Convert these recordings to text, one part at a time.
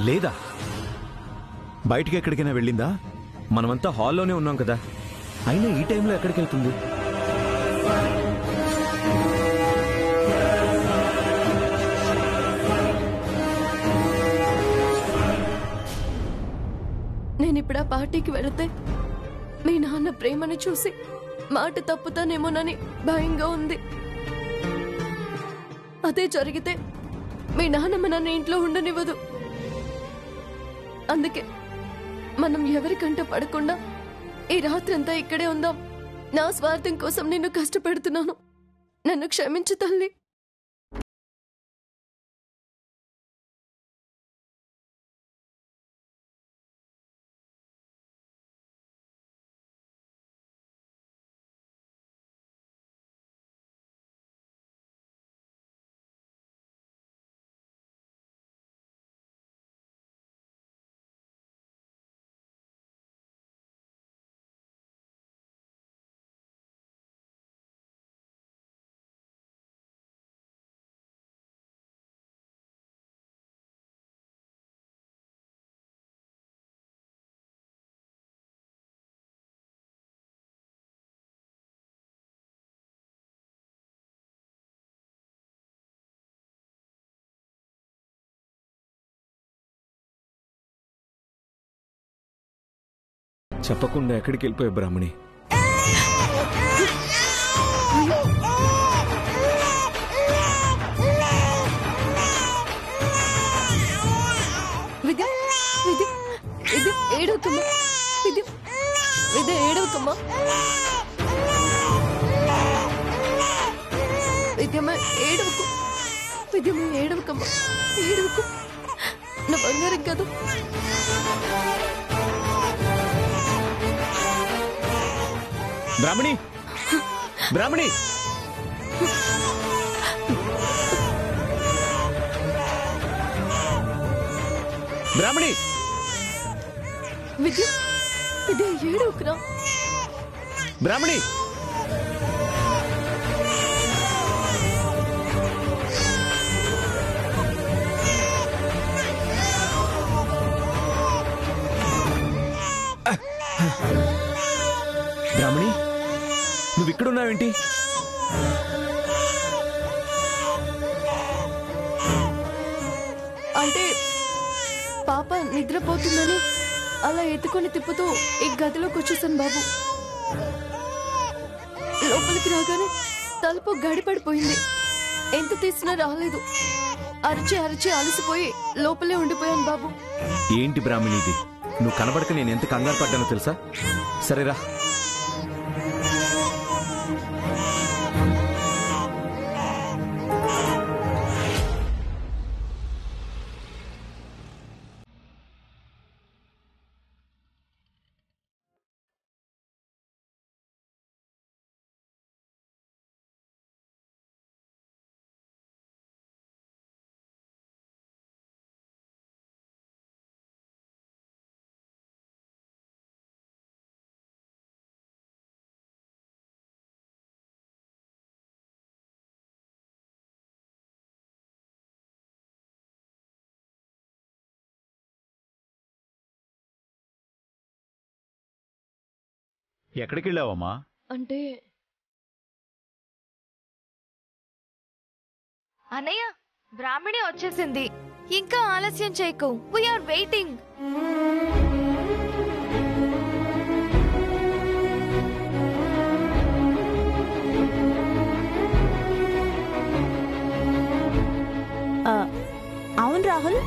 లేదా? బయటికి ఎక్కడికైనా వెళ్ళిందా? మనమంతా హాల్లోనే ఉన్నాం కదా, అయినా ఈ టైంలో ఎక్కడికి వెళ్తుంది? నేనిప్పుడు ఆ పార్టీకి వెళితే మీ నాన్న ప్రేమను చూసి మాట తప్పుతానేమోనని భయంగా ఉంది. అదే జరిగితే మీ నాన్నమ్మ నన్ను ఇంట్లో ఉండనివ్వదు. అందుకే మనం ఎవరికంట పడకుండా ఈ రాత్రంతా ఇక్కడే ఉందాం. నా స్వార్థం కోసం నిన్ను కష్టపెడుతున్నాను. నన్ను క్షమించు తల్లి. చెప్పకుండా ఎక్కడికి వెళ్ళిపోయా బ్రాహ్మణి? ఏడవకమ్మా. విద్యమ్మ ఏడవకు. విద్యమ్మ ఏడవకమ్మా. ఏడవకు. నా బంగారం కాదు. బ్రాహ్మణి, బ్రాహ్మణి, బ్రాహ్మణి. విద్య విద్య ఏడవకురా. బ్రాహ్మణి, బ్రాహ్మణి, నువ్వు ఇక్కడున్నావేంటి? అంటే పాప నిద్రపోతుందని అలా ఎత్తుకొని తిప్పుతూ ఈ గదిలోకి వచ్చేసాను బాబు. లోపలికి రాగానే తలుపు గడిపడిపోయింది. ఎంత తీసినా రాలేదు. అరిచి అరిచి అలసిపోయి లోపలే ఉండిపోయాను బాబు. ఏంటి బ్రాహ్మణి ఇది? నువ్వు కనబడక నేను ఎంత కంగారు పడ్డానో తెలుసా? సరేరా. ఎక్కడికి వెళ్ళావమ్మా? అంటే అన్నయ్య, బ్రాహ్మణి వచ్చేసింది. ఇంకా ఆలస్యం చేయకు. We are waiting. అవును రాహుల్,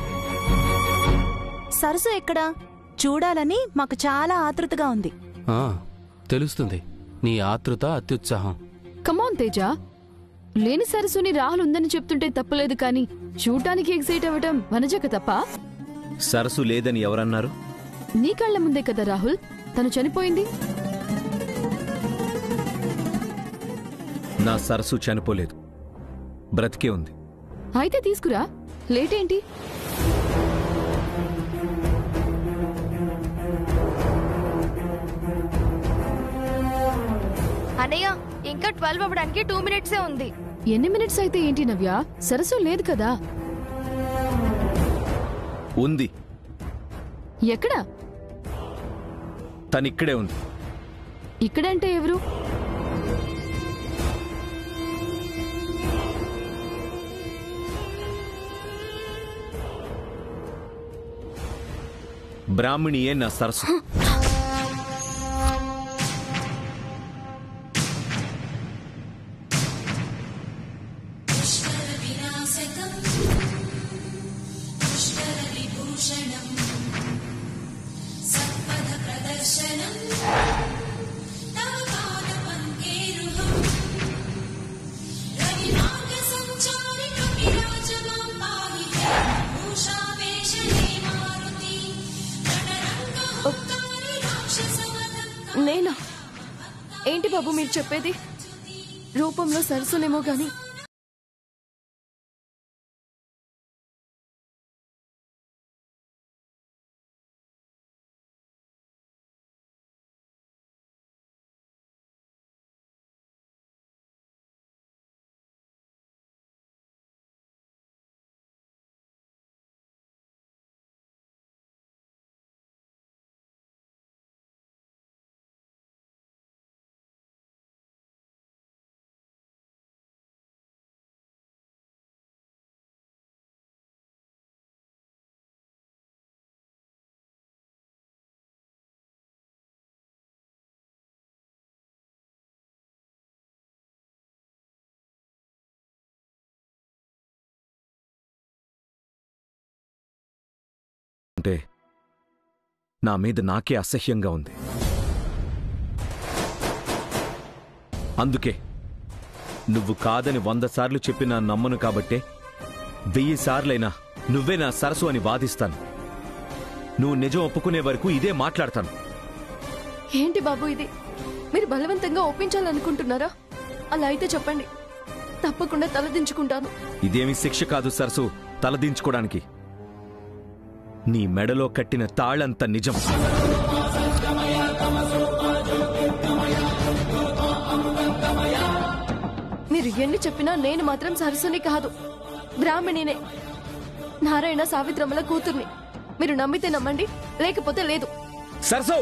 సరసు ఎక్కడా చూడాలని మాకు చాలా ఆతృతగా ఉంది. తెలుస్తుంది నీ ఆతృత, అత్యుత్సాహం. కమాన్ తేజ, లేని సరస్సుని రాహుల్ ఉందని చెప్తుంటే తప్పులేదు, కానీ చూడటానికి ఎక్సైట్ అవ్వటం వనజక తప్ప? సరస్సు లేదని ఎవరన్నారు? నీ కళ్ళ ముందే కదా రాహుల్ తను చనిపోయింది. నా సరస్సు చనిపోలేదు, బ్రతికే ఉంది. అయితే తీసుకురా, లేట్ ఏంటి? అన్నయ్య, ఇంకా 12 అవ్వడానికి 2 మినిట్సే ఉంది. ఎన్ని మినిట్స్ అయితే ఏంటి నవ్య? సరస్సు లేదు కదా. ఉంది, ఎక్కడ? తనిక్కడే ఉంది. ఇక్కడంటే ఎవరు? బ్రాహ్మణియే నా సరస్సు. నేనా? ఏంటి బాబు మీరు చెప్పేది? రూపంలో సరస్సునేమో గాని అంటే నా మీద నాకే అసహ్యంగా ఉంది. అందుకే నువ్వు కాదని 100 సార్లు చెప్పినా నమ్మను కాబట్టే 1000 సార్లైనా నువ్వే నా సరస్సు అని వాదిస్తాను. నువ్వు నిజం ఒప్పుకునే వరకు ఇదే మాట్లాడతాను. ఏంటి బాబు ఇది? మీరు బలవంతంగా ఒప్పించాలనుకుంటున్నారా? అలా అయితే చెప్పండి, తప్పకుండా తలదించుకుంటాను. ఇదేమి శిక్ష కాదు సరస్సు తలదించుకోవడానికి. నీ మెడలో కట్టిన తాళంత నిజం. మీరు ఎన్ని చెప్పినా నేను మాత్రం సరస్సుని కాదు, బ్రాహ్మణినే. నారాయణ సావిత్రమ్మల కూతుర్ని. మీరు నమ్మితే నమ్మండి, లేకపోతే లేదు. సరస్సు!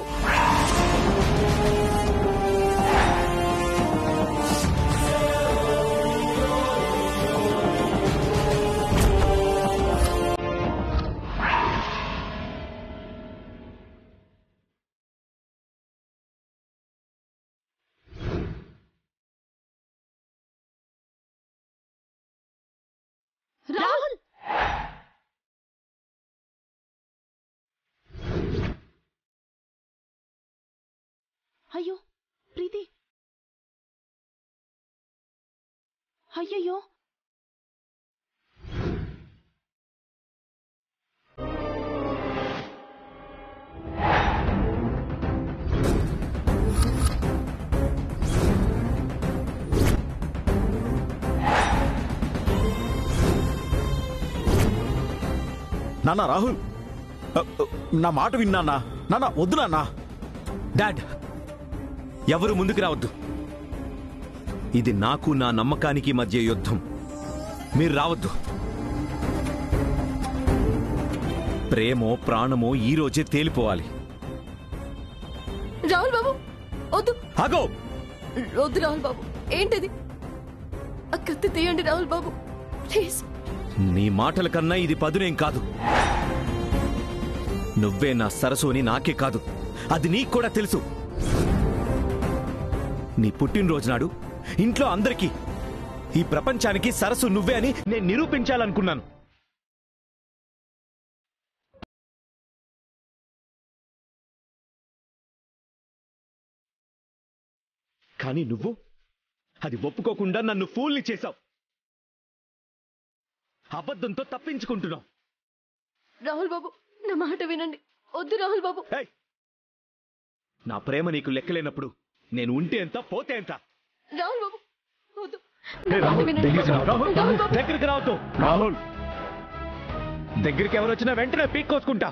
రాహుల్! అయ్యో ప్రీతి, అయ్యయ్యో. నాన్న రాహుల్, నా మాట విన్నా నాన్న. వద్దు నాన్న. డాడ్, ఎవరు ముందుకు రావద్దు. ఇది నాకు నా నమ్మకానికి మధ్య యుద్ధం. మీరు రావద్దు. ప్రేమో ప్రాణమో ఈ రోజే తేలిపోవాలి. రాహుల్ బాబు వద్దు. ఆగో! వద్దు రాహుల్ బాబు. ఏంటిది? ఆ కత్తి తీయండి రాహుల్ బాబు, ప్లీజ్. నీ మాటల కన్నా ఇది పదునేం కాదు. నువ్వే నా సరస్సు అని నాకే కాదు, అది నీకు కూడా తెలుసు. నీ పుట్టినరోజు నాడు ఇంట్లో అందరికీ, ఈ ప్రపంచానికి సరస్సు నువ్వే అని నేను నిరూపించాలనుకున్నాను. కానీ నువ్వు అది ఒప్పుకోకుండా నన్ను ఫూల్ని చేశావు. అబద్ధంతో తప్పించుకుంటున్నావు. రాహుల్ బాబు నా మాట వినండి. వద్దు రాహుల్ బాబు. ఏయ్! నా ప్రేమ నీకు లెక్కలేనప్పుడు నేను ఉంటే ఎంత పోతే ఎంత. రాహుల్ బాబు వద్దు. నా మాట వినండి. రాహుల్ బాబు. దగ్గరికి రావద్దు. రాహుల్, దగ్గరికి ఎవరు వచ్చినా వెంటనే పీక్కోసుకుంటా.